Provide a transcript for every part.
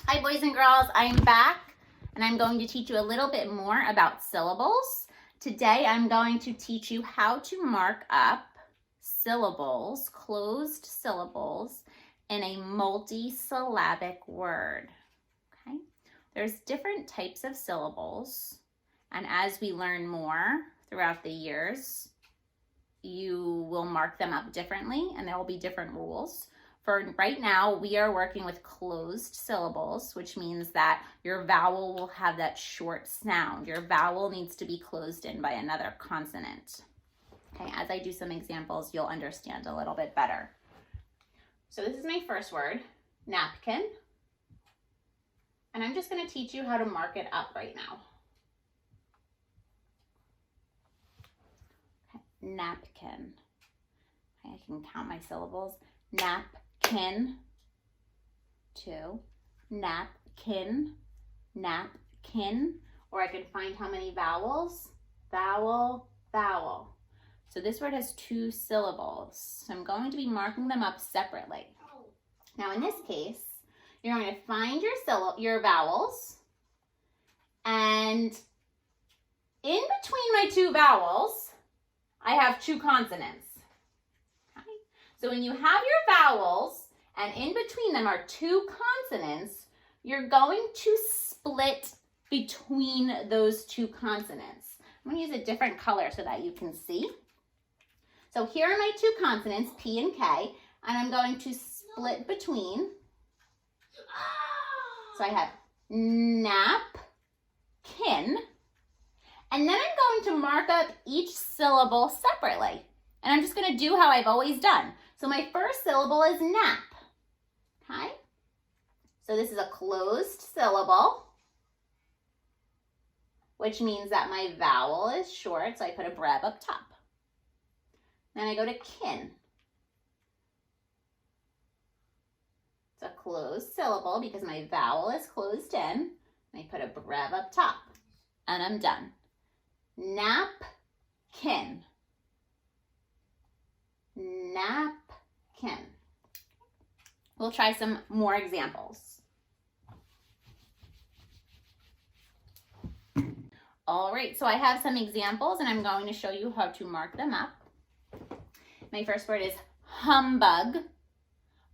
Hi boys and girls, I'm back and I'm going to teach you a little bit more about syllables. Today I'm going to teach you how to mark up syllables, closed syllables, in a multisyllabic word. Okay? There's different types of syllables, and as we learn more throughout the years, you will mark them up differently and there will be different rules. For right now, we are working with closed syllables, which means that your vowel will have that short sound. Your vowel needs to be closed in by another consonant. Okay, as I do some examples, you'll understand a little bit better. So this is my first word, napkin. And I'm just going to teach you how to mark it up right now. Okay, napkin. Okay, I can count my syllables. Napkin, 2, napkin, napkin, or I can find how many vowels, vowel, vowel. So this word has 2 syllables. So I'm going to be marking them up separately. Now in this case, you're going to find your vowels, and in between my 2 vowels, I have 2 consonants. So when you have your vowels and in between them are 2 consonants, you're going to split between those 2 consonants. I'm going to use a different color so that you can see. So here are my 2 consonants, P and K, and I'm going to split between. So I have napkin, and then I'm going to mark up each syllable separately. And I'm just going to do how I've always done. So my first syllable is nap, okay? So this is a closed syllable, which means that my vowel is short, so I put a brev up top. Then I go to kin. It's a closed syllable because my vowel is closed in. I put a brev up top, and I'm done. Napkin. Napkin. We'll try some more examples. All right, so I have some examples and I'm going to show you how to mark them up. My first word is humbug.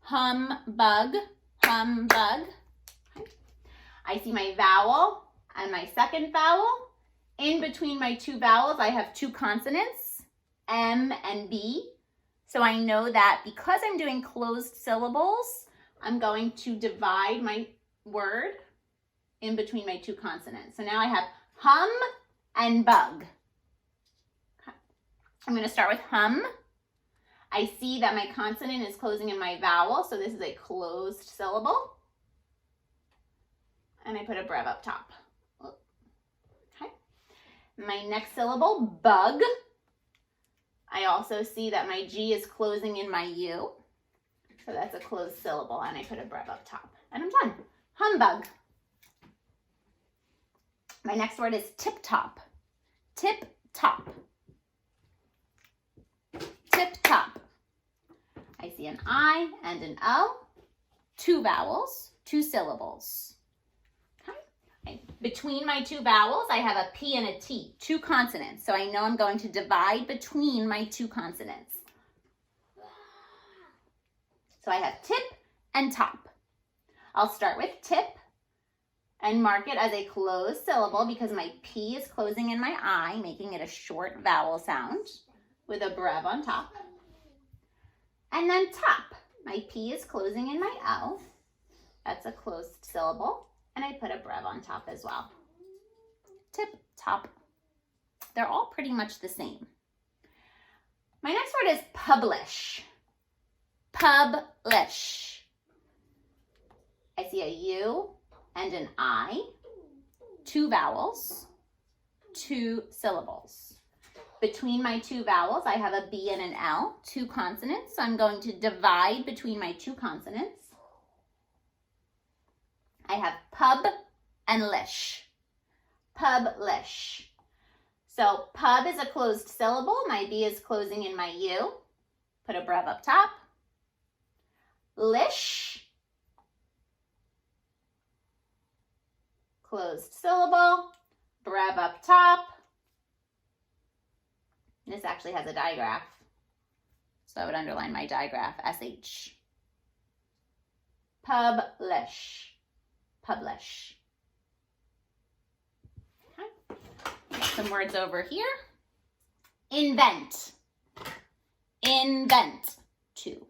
Humbug, humbug. Okay. I see my vowel and my second vowel. In between my 2 vowels, I have 2 consonants, M and B. So I know that because I'm doing closed syllables, I'm going to divide my word in between my 2 consonants. So now I have hum and bug. Okay. I'm going to start with hum. I see that my consonant is closing in my vowel, so this is a closed syllable. And I put a brev up top. Okay. My next syllable, bug. I also see that my G is closing in my U. So that's a closed syllable, and I put a brev up top. And I'm done. Humbug. My next word is tip-top. Tip-top. Tip-top. I see an I and an O. 2 vowels, 2 syllables. Okay. Between my 2 vowels, I have a P and a T, 2 consonants. So I know I'm going to divide between my 2 consonants. So I have tip and top. I'll start with tip and mark it as a closed syllable because my P is closing in my I, making it a short vowel sound with a brev on top. And then top. My P is closing in my O. That's a closed syllable. And I put a brev on top as well. Tip, top. They're all pretty much the same. My next word is publish. Publish. I see a U and an I, 2 vowels, 2 syllables. Between my 2 vowels, I have a B and an L, 2 consonants. So I'm going to divide between my 2 consonants. I have pub and lish. Publish. So pub is a closed syllable. My B is closing in my U. Put a brev up top. Lish closed syllable, brev up top. This actually has a digraph, so I would underline my digraph, SH. Publish, publish. Okay. Got some words over here. Invent, invent, 2.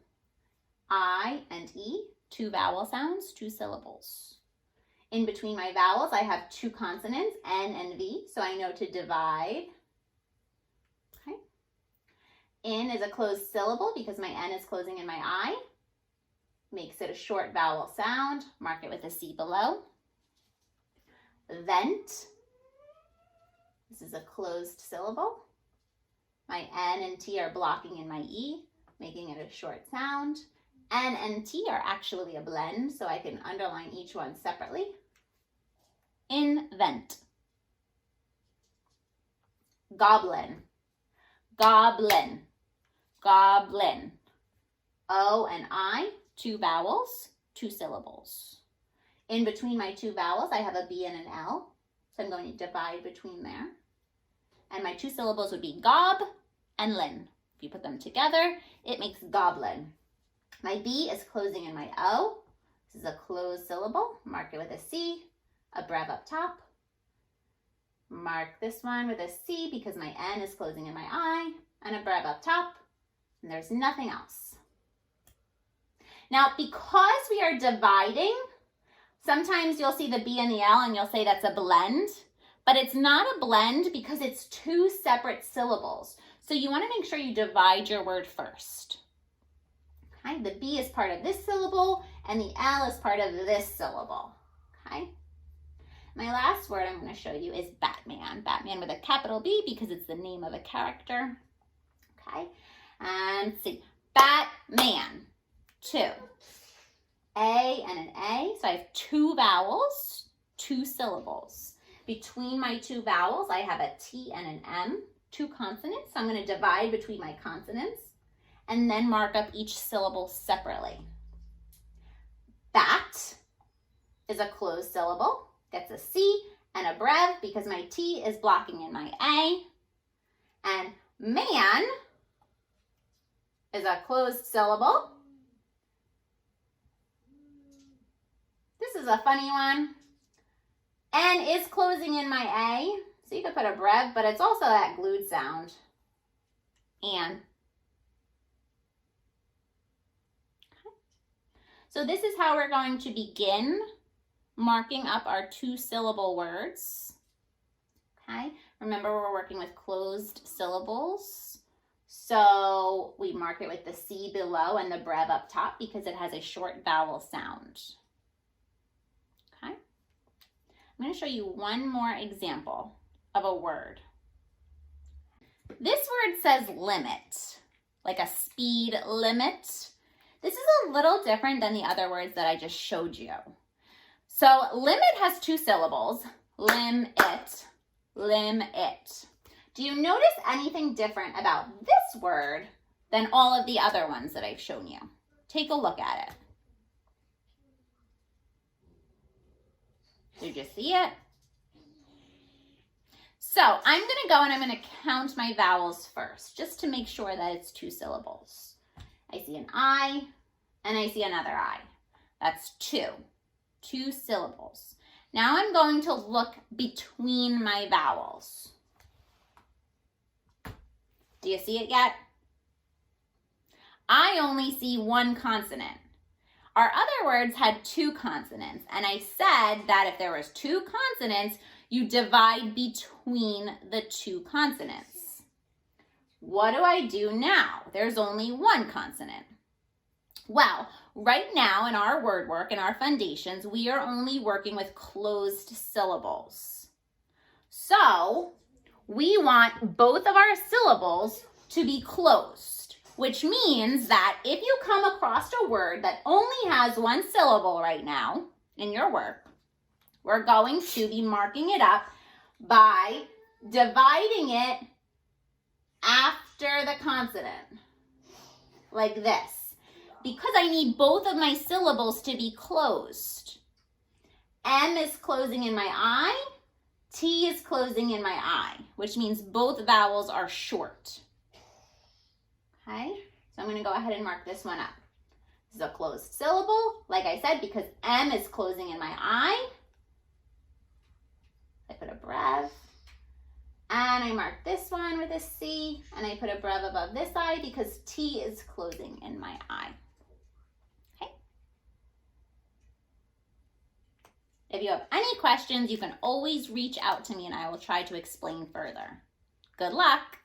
I and E, 2 vowel sounds, 2 syllables. In between my vowels, I have 2 consonants, N and V, so I know to divide. Okay. In is a closed syllable because my N is closing in my I. Makes it a short vowel sound. Mark it with a C below. Vent. This is a closed syllable. My N and T are blocking in my E, making it a short sound. N and T are actually a blend, so I can underline each one separately. Invent. Goblin, goblin, goblin. O and I, 2 vowels, 2 syllables. In between my 2 vowels, I have a B and an L, so I'm going to divide between there. And my 2 syllables would be gob and lin. If you put them together, it makes goblin. My B is closing in my O. This is a closed syllable. Mark it with a C, a brev up top. Mark this one with a C because my N is closing in my I, and a brev up top, and there's nothing else. Now, because we are dividing, sometimes you'll see the B and the L and you'll say that's a blend, but it's not a blend because it's 2 separate syllables. So you want to make sure you divide your word first. Okay, the B is part of this syllable and the L is part of this syllable. Okay. My last word I'm going to show you is Batman. Batman with a capital B because it's the name of a character. Okay. And let's see. Batman. 2. A and an A. So I have 2 vowels, 2 syllables. Between my 2 vowels, I have a T and an M, 2 consonants. So I'm going to divide between my consonants and then mark up each syllable separately. Bat is a closed syllable. Gets a C and a brev because my T is blocking in my A. And man is a closed syllable. This is a funny one. N is closing in my A, so you could put a brev, but it's also that glued sound. And. Okay. So this is how we're going to begin marking up our 2 syllable words. Okay, remember we're working with closed syllables. So we mark it with the C below and the brev up top because it has a short vowel sound. Okay, I'm going to show you one more example of a word. This word says limit, like a speed limit. This is a little different than the other words that I just showed you. So limit has 2 syllables, lim-it, lim-it. Do you notice anything different about this word than all of the other ones that I've shown you? Take a look at it. Did you see it? So I'm going to go and I'm going to count my vowels first, just to make sure that it's 2 syllables. I see an I and I see another I. That's 2. 2 syllables. Now I'm going to look between my vowels. Do you see it yet? I only see 1 consonant. Our other words had 2 consonants, and I said that if there was 2 consonants, you divide between the 2 consonants. What do I do now? There's only 1 consonant. Well, right now in our word work, in our foundations, we are only working with closed syllables. So we want both of our syllables to be closed, which means that if you come across a word that only has 1 syllable right now in your work, we're going to be marking it up by dividing it after the consonant, like this. Because I need both of my syllables to be closed. M is closing in my I, T is closing in my I, which means both vowels are short. Okay, so I'm going to go ahead and mark this one up. This is a closed syllable, like I said, because M is closing in my I. I put a brev. And I mark this one with a C, and I put a brev above this I because T is closing in my I. Okay. If you have any questions, you can always reach out to me and I will try to explain further. Good luck.